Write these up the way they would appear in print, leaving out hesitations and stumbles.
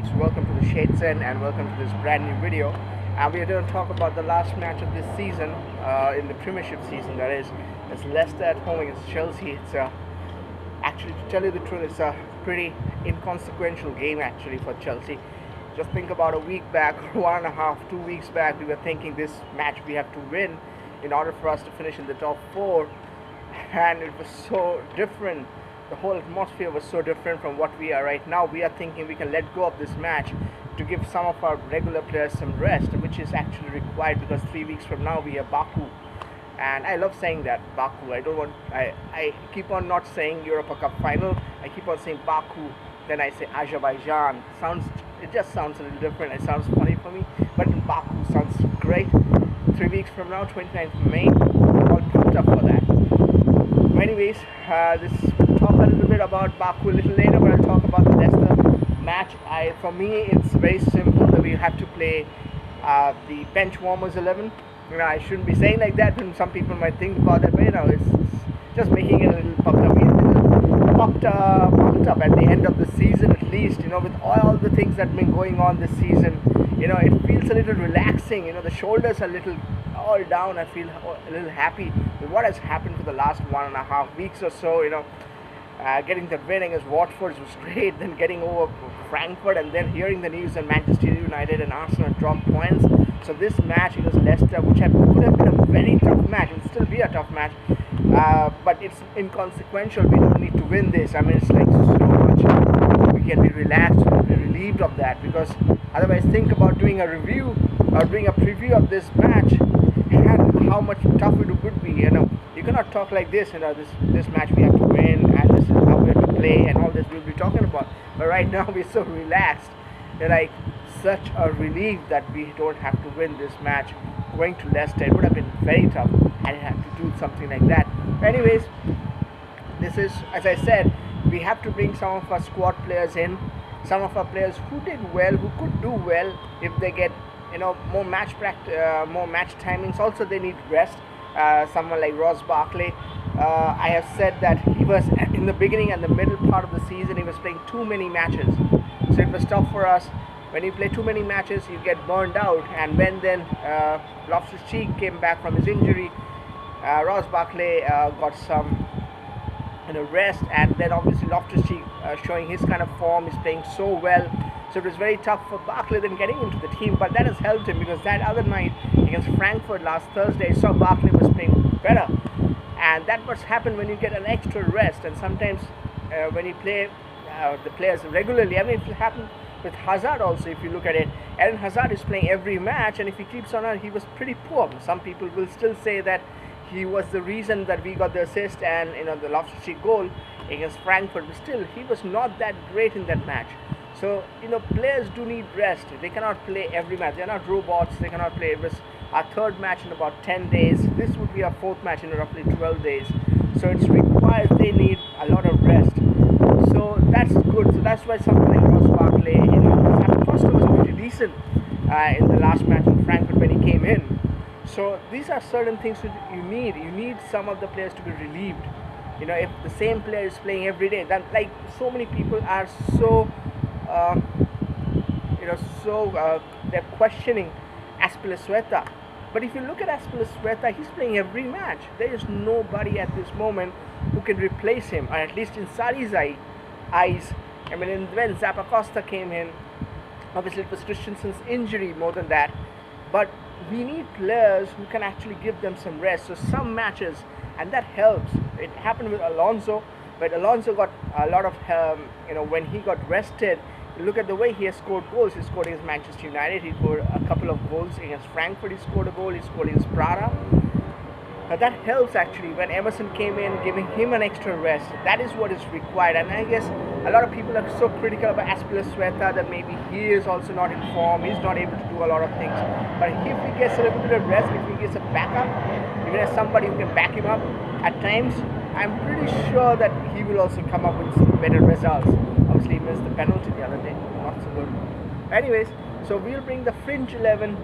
folks, welcome to the Shades End and welcome to this brand new video. And we are going to talk about the last match of this season, in the Premiership season, that is. It's Leicester at home against Chelsea. It's actually, to tell you the truth, it's a pretty inconsequential game actually for Chelsea. Just think about a week back, 1.5, 2 weeks back, we were thinking this match we have to win in order for us to finish in the top 4, and it was so different. The whole atmosphere was so different from what we are right now. We are thinking we can let go of this match to give some of our regular players some rest, which is actually required because 3 weeks from now we have Baku. And I love saying that, Baku. I keep on not saying Europa Cup final. I keep on saying Baku. Then I say Azerbaijan. It just sounds a little different. It sounds funny for me, but Baku sounds great. 3 weeks from now, 29th of May, all pumped up for that. Anyways, we'll talk a little bit about Baku a little later, but I'll talk about the Leicester match. For me, it's very simple that we have to play the bench warmers 11. I shouldn't be saying like that, and some people might think about that, but it's just making it a little pumped up. Pumped up at the end of the season, at least, with all the things that have been going on this season. It feels a little relaxing. The shoulders are a little all down. I feel a little happy with what has happened for the last 1.5 weeks or so. Getting the win against Watford was great. Then getting over Frankfurt, and then hearing the news that Manchester United and Arsenal dropped points. So this match against Leicester, which could have been a very tough match, it will still be a tough match, but it's inconsequential. We don't need to win this. It's like so much we can be relaxed, be relieved of that, because otherwise think about doing a review or doing a preview of this match and how much tough it would be. You cannot talk like this. This match we have to win, and this is how we have to play, and all this we'll be talking about. But right now we're so relaxed. They're such a relief that we don't have to win this match. Going to Leicester, it would have been very tough. I didn't have to do something like that. Anyways, this is, as I said, we have to bring some of our squad players in. Some of our players who did well, who could do well if they get more match practice, more match timings. Also, they need rest. Someone like Ross Barkley. I have said that he was in the beginning and the middle part of the season. He was playing too many matches, so it was tough for us. When you play too many matches, you get burned out. And when then Loftus-Cheek came back from his injury, Ross Barkley got some rest, and then obviously Loftus-Cheek showing his kind of form, is playing so well. So it was very tough for Barkley then getting into the team, but that has helped him, because that other night against Frankfurt last Thursday, I saw Barkley was playing better. And that must happen when you get an extra rest. And sometimes when you play the players regularly, it will happen with Hazard also. If you look at it, Eden Hazard is playing every match, and if he keeps on, he was pretty poor. Some people will still say that he was the reason that we got the assist and the Loftus-Cheek goal against Frankfurt, but still he was not that great in that match. So players do need rest. They cannot play every match. They are not robots. They cannot play. It was our 3rd match in about 10 days. This would be our 4th match in roughly 12 days. So it's required. They need a lot of rest. So that's good. So that's why something like Ross Barkley, Costa was pretty decent in the last match in Frankfurt when he came in. So these are certain things that you need. You need some of the players to be relieved. If the same player is playing every day, then so many people are they're questioning Azpilicueta. But if you look at Azpilicueta, he's playing every match. There is nobody at this moment who can replace him, or at least in Sarri's eyes. When Zappacosta came in, obviously it was Christensen's injury more than that. But we need players who can actually give them some rest. So some matches, and that helps. It happened with Alonso, but Alonso got a lot of, when he got rested. Look at the way he has scored goals. He scored against Manchester United. He scored a couple of goals against Frankfurt. He scored a goal. He scored against Praga. That helps actually. When Emerson came in, giving him an extra rest, that is what is required. And I guess a lot of people are so critical about Azpilicueta that maybe he is also not in form. He's not able to do a lot of things. But if he gets a little bit of rest, if he gets a backup, if he has somebody who can back him up at times, I'm pretty sure that he will also come up with some better results. Obviously, he missed the penalty the other day. Not so good. Anyways, so we'll bring the fringe 11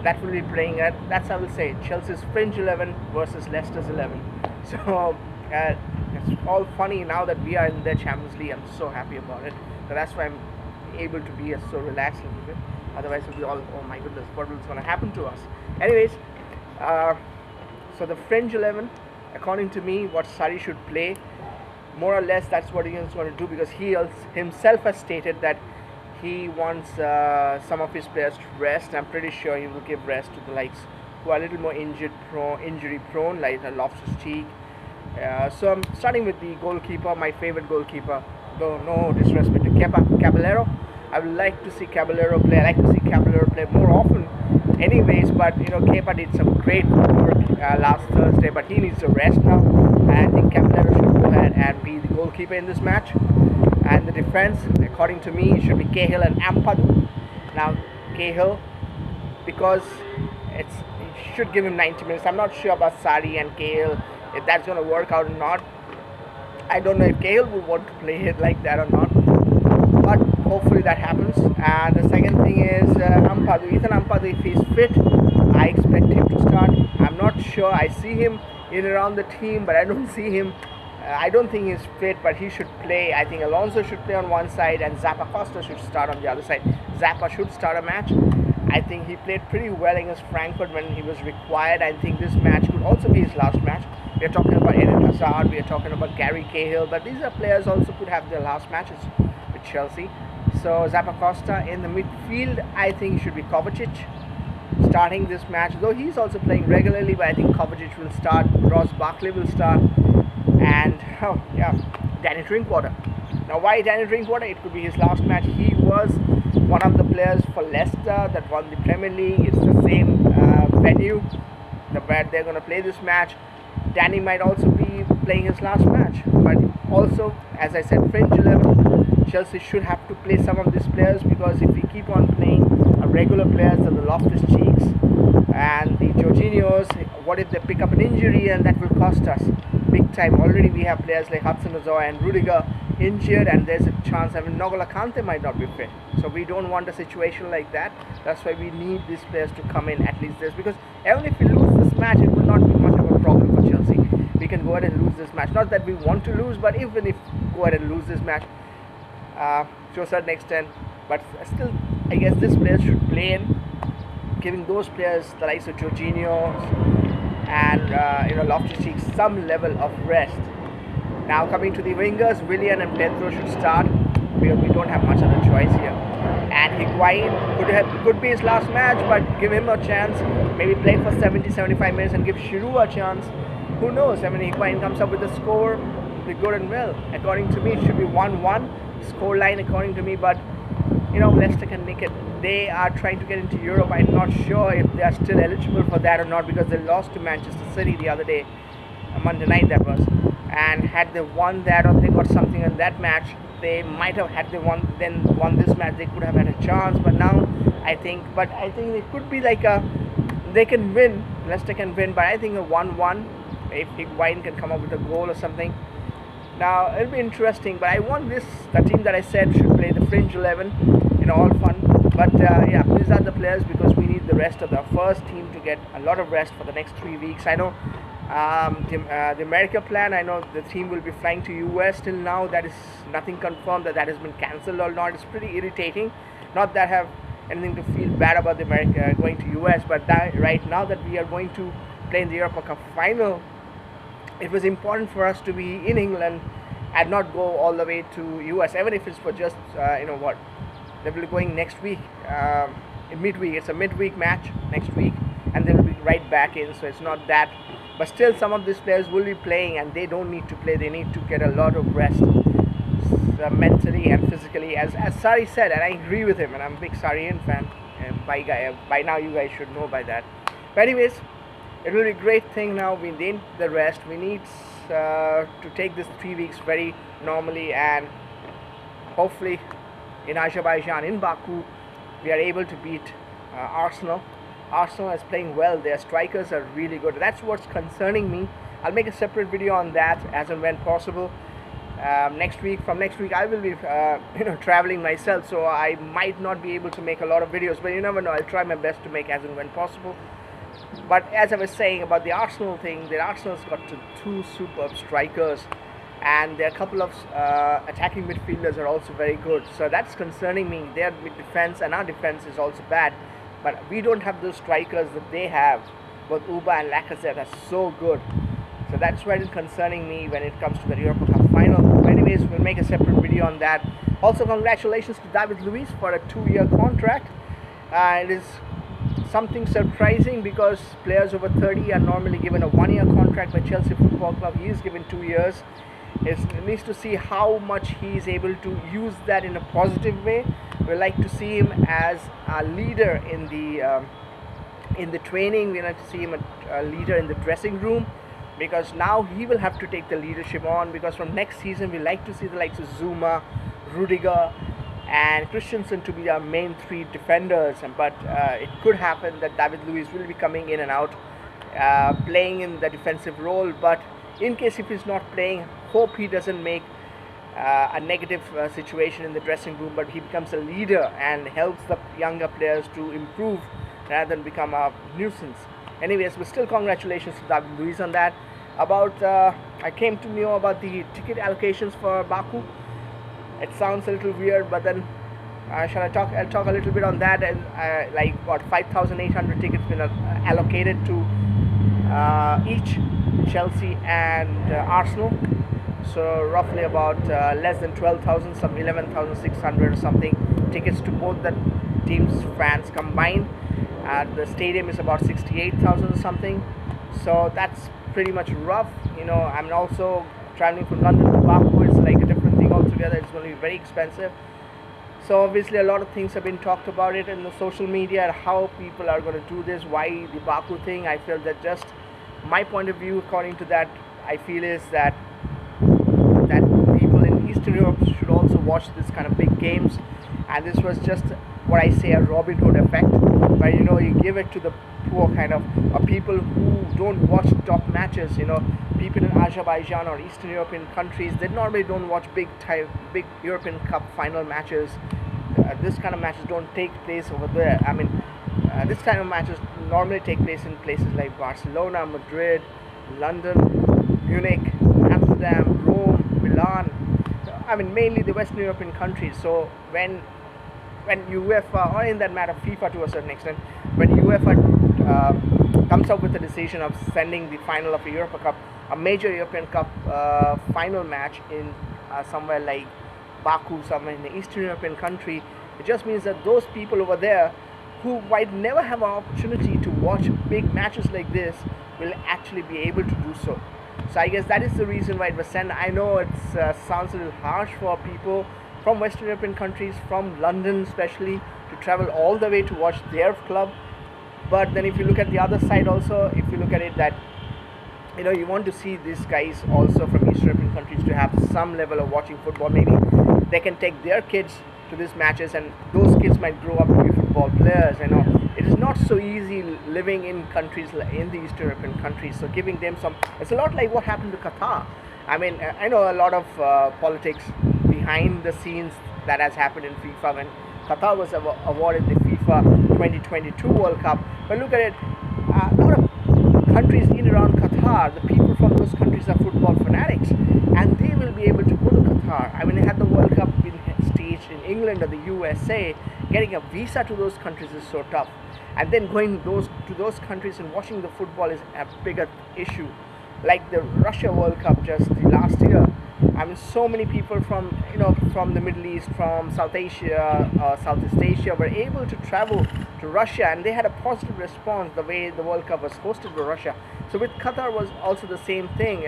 that will be playing at, that's I will say, Chelsea's fringe 11 versus Leicester's 11. So it's all funny now that we are in the Champions League. I'm so happy about it. So that's why I'm able to be so relaxed a little bit. Otherwise, we'll be all, oh my goodness, what is going to happen to us? Anyways, so the French 11, according to me, what Sarri should play, more or less that's what he is going to do, because he himself has stated that he wants some of his players to rest. I'm pretty sure he will give rest to the likes who are a little more injury prone, like Loftus-Cheek. So I'm starting with the goalkeeper, my favorite goalkeeper. Though no disrespect to Caballero, I would like to see Caballero play. I like to see Caballero play more often, anyways. But you know, Kepa did some great work last Thursday, but he needs a rest now. And I think Caballero should go ahead and be the goalkeeper in this match. And the defense, according to me, should be Cahill and Ampadu. Now Cahill, because it should give him 90 minutes. I'm not sure about Sarri and Cahill, if that's going to work out or not. I don't know if Cahill would want to play it like that or not, but hopefully that happens. And the second thing is Ampadu. Ethan Ampadu, if he's fit, I expect him to start. I'm not sure. I see him in and around the team, but I don't see him. I don't think he's fit, but he should play. I think Alonso should play on one side and Zappa Costa should start on the other side. Zappa should start a match. I think he played pretty well against Frankfurt when he was required. I think this match could also be his last match. We are talking about Eden Hazard, we are talking about Gary Cahill, but these are players also could have their last matches with Chelsea. So Zappa Costa in the midfield, I think should be Kovacic starting this match, though he's also playing regularly, but I think Kovacic will start, Ross Barkley will start, and Danny Drinkwater. Now why Danny Drinkwater? It could be his last match. He was one of the players for Leicester that won the Premier League. It's the same venue where they're going to play this match. Danny might also be playing his last match, but also, as I said, French 11, Chelsea should have to play some of these players, because if we keep on playing regular players, the Loftus-Cheeks and the Jorginhos, what if they pick up an injury, and that will cost us big time. Already we have players like Hudson-Odoi and Rudiger injured, and there's a chance N'Golo Kante might not be fit. So we don't want a situation like that. That's why we need these players to come in at least this, because even if we lose this match, it will not be much of a problem for Chelsea. We can go ahead and lose this match. Not that we want to lose, but even if go ahead and lose this match to a certain extent, but still I guess this players should play in, giving those players the likes of Jorginho and Loftus-Cheek some level of rest. Now coming to the wingers, Willian and Pedro should start. We don't have much other choice here. And Higuain could be his last match, but give him a chance. Maybe play for 70-75 minutes and give Giroud a chance. Who knows? I mean, Higuain comes up with a score, be good and well. According to me, it should be 1-1 score line according to me, but you know, Leicester can make it. They are trying to get into Europe. I'm not sure if they are still eligible for that or not, because they lost to Manchester City the other day, Monday night that was. And had they won that, or they got something in that match, they might have, had they won this match, they could have had a chance. But now I think it could be like they can win, Leicester can win, but I think a 1-1, if Higuain can come up with a goal or something. Now it'll be interesting, but I want the team that I said should play the Fringe 11, you know, all fun. But yeah, these are the players, because we need the rest of the first team to get a lot of rest for the next 3 weeks. I know the America plan, I know the team will be flying to US. Till now that is nothing confirmed that has been cancelled or not. It's pretty irritating. Not that I have anything to feel bad about the America going to US, but right now that we are going to play in the Europa Cup final, it was important for us to be in England and not go all the way to US, even if it's for just what, they will be going next week, in midweek. It's a midweek match next week, and they will be right back in, so it's not that. But still, some of these players will be playing, and they don't need to play. They need to get a lot of rest, mentally and physically, as Sarri said, and I agree with him, and I'm a big Sarrian fan, and by now you guys should know by that. But anyways, it will be a great thing now. We need the rest. We need to take this 3 weeks very normally, and hopefully in Azerbaijan, in Baku, we are able to beat Arsenal. Arsenal is playing well. Their strikers are really good. That's what's concerning me. I'll make a separate video on that as and when possible. From next week I will be traveling myself, so I might not be able to make a lot of videos, but you never know. I'll try my best to make as and when possible. But as I was saying about the Arsenal thing, the Arsenal's got two superb strikers, and there are a couple of attacking midfielders are also very good. So that's concerning me. Their defense and our defense is also bad, but we don't have those strikers that they have. Both Uba and Lacazette are so good. So that's why it's concerning me when it comes to the Europa Cup final. Anyways, we'll make a separate video on that. Also, congratulations to David Luiz for a 2-year contract. It is something surprising because players over 30 are normally given a 1-year contract by Chelsea Football Club. He is given 2 years. It needs to see how much he is able to use that in a positive way. We like to see him as a leader in the training. We like to see him a leader in the dressing room, because now he will have to take the leadership on, because from next season we like to see the likes of Zuma, Rudiger and Christensen to be our main 3 defenders. But it could happen that David Luiz will be coming in and out, playing in the defensive role. But in case if he's not playing, hope he doesn't make a negative situation in the dressing room, but he becomes a leader and helps the younger players to improve rather than become a nuisance. Anyways, but still congratulations to David Luiz on that. I came to know about the ticket allocations for Baku. It sounds a little weird, but then I'll talk a little bit on that. And like what, 5,800 tickets been allocated to each Chelsea and Arsenal. So roughly about less than 12,000, some 11,600 or something tickets to both the teams' fans combined. The stadium is about 68,000 or something. So that's pretty much rough. I'm also traveling from London to Baku. It's like a different thing altogether. It's going to be very expensive. So obviously a lot of things have been talked about it in the social media, how people are going to do this, why the Baku thing. I feel that just my point of view, according to that, I feel is that people in Eastern Europe should also watch this kind of big games, and this was just what I say a Robin Hood effect, where you give it to the poor kind of people who don't watch top matches. People in Azerbaijan or Eastern European countries, they normally don't watch big European Cup final matches. This kind of matches don't take place over there. I mean, this kind of matches normally take place in places like Barcelona, Madrid, London, Munich, Amsterdam, Rome, Milan. I mean, mainly the Western European countries. So when UEFA, or in that matter FIFA to a certain extent, when UEFA comes up with the decision of sending the final of a Europa Cup, a major European Cup final match in somewhere like Baku, somewhere in the Eastern European country, it just means that those people over there who might never have an opportunity to watch big matches like this will actually be able to do so. So I guess that is the reason why it was sent. I know it sounds a little harsh for people from Western European countries, from London especially, to travel all the way to watch their club. But then if you look at the other side also, if you look at it that you want to see these guys also from Eastern European countries to have some level of watching football. Maybe they can take their kids to these matches, and those kids might grow up to be football players. It is not so easy living in countries in the Eastern European countries. So giving them it's a lot like what happened to Qatar. I mean, I know a lot of politics behind the scenes that has happened in FIFA when Qatar was awarded the FIFA 2022 World Cup. But look at it, a lot of countries in and around Qatar, the people from those countries are football fanatics, and they will be able to go to Qatar. I mean, they had the World Cup being staged in England or the USA. Getting a visa to those countries is so tough, and then going to those countries and watching the football is a bigger issue. Like the Russia World Cup just the last year, I mean, so many people from from the Middle East, from South Asia, Southeast Asia were able to travel to Russia, and they had a positive response the way the World Cup was hosted by Russia. So with Qatar was also the same thing.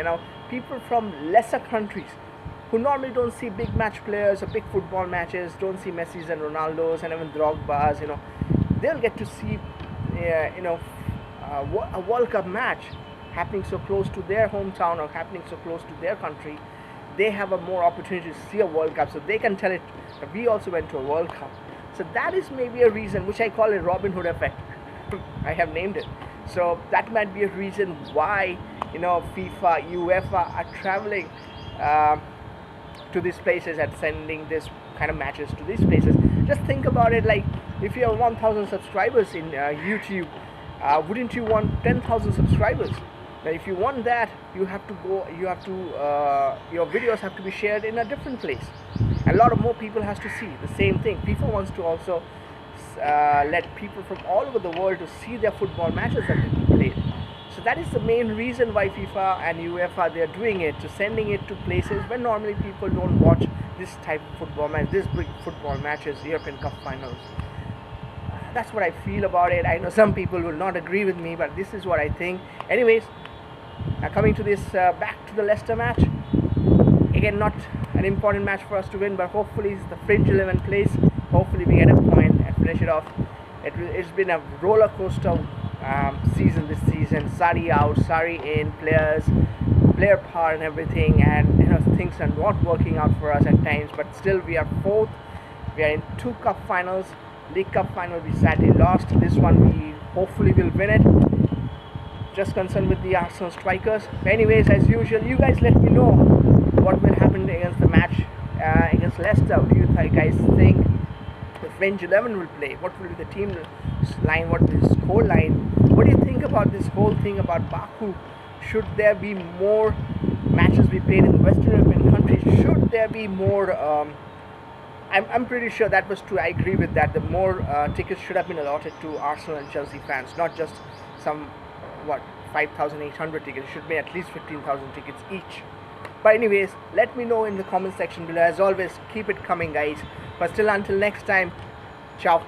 People from lesser countries who normally don't see big match players or big football matches, don't see Messi's and Ronaldo's and even Drogba's, they'll get to see a World Cup match happening so close to their hometown or happening so close to their country. They have a more opportunity to see a World Cup, so they can tell it that we also went to a World Cup. So that is maybe a reason, which I call a Robin Hood effect. I have named it. So that might be a reason why FIFA, UEFA are traveling to these places and sending this kind of matches to these places. Just think about it, like if you have 1,000 subscribers in YouTube, wouldn't you want 10,000 subscribers? Now if you want that, you have to go, your videos have to be shared in a different place. A lot of more people has to see the same thing. FIFA wants to also let people from all over the world to see their football matches that they played. So that is the main reason why FIFA and UEFA, they are doing it, to sending it to places where normally people don't watch this type of football match, this big football matches, European Cup finals. That's what I feel about it. I know some people will not agree with me, but this is what I think. Anyways, now coming to this, back to the Leicester match. Again, not an important match for us to win, but hopefully it's the fringe 11 place. Hopefully we get a point and finish it off. It's been a roller coaster season this season. Sarri out, Sarri in, player power and everything, and things are not working out for us at times. But still, we are fourth. We are in 2 cup finals. League Cup final we sadly lost. This one we hopefully will win it. Just concerned with the Arsenal strikers. But anyways, as usual, you guys let me know what will happen against the match against Leicester. What do you guys think the French 11 will play? What will be the team line? What will be the score line? What do you think about this whole thing about Baku? Should there be more matches be played in the Western European countries? Should there be more? I'm pretty sure that was true. I agree with that. The more tickets should have been allotted to Arsenal and Chelsea fans, not just some 5,800 tickets. It should be at least 15,000 tickets each. But anyways, let me know in the comment section below. As always, keep it coming, guys. But still, until next time, ciao.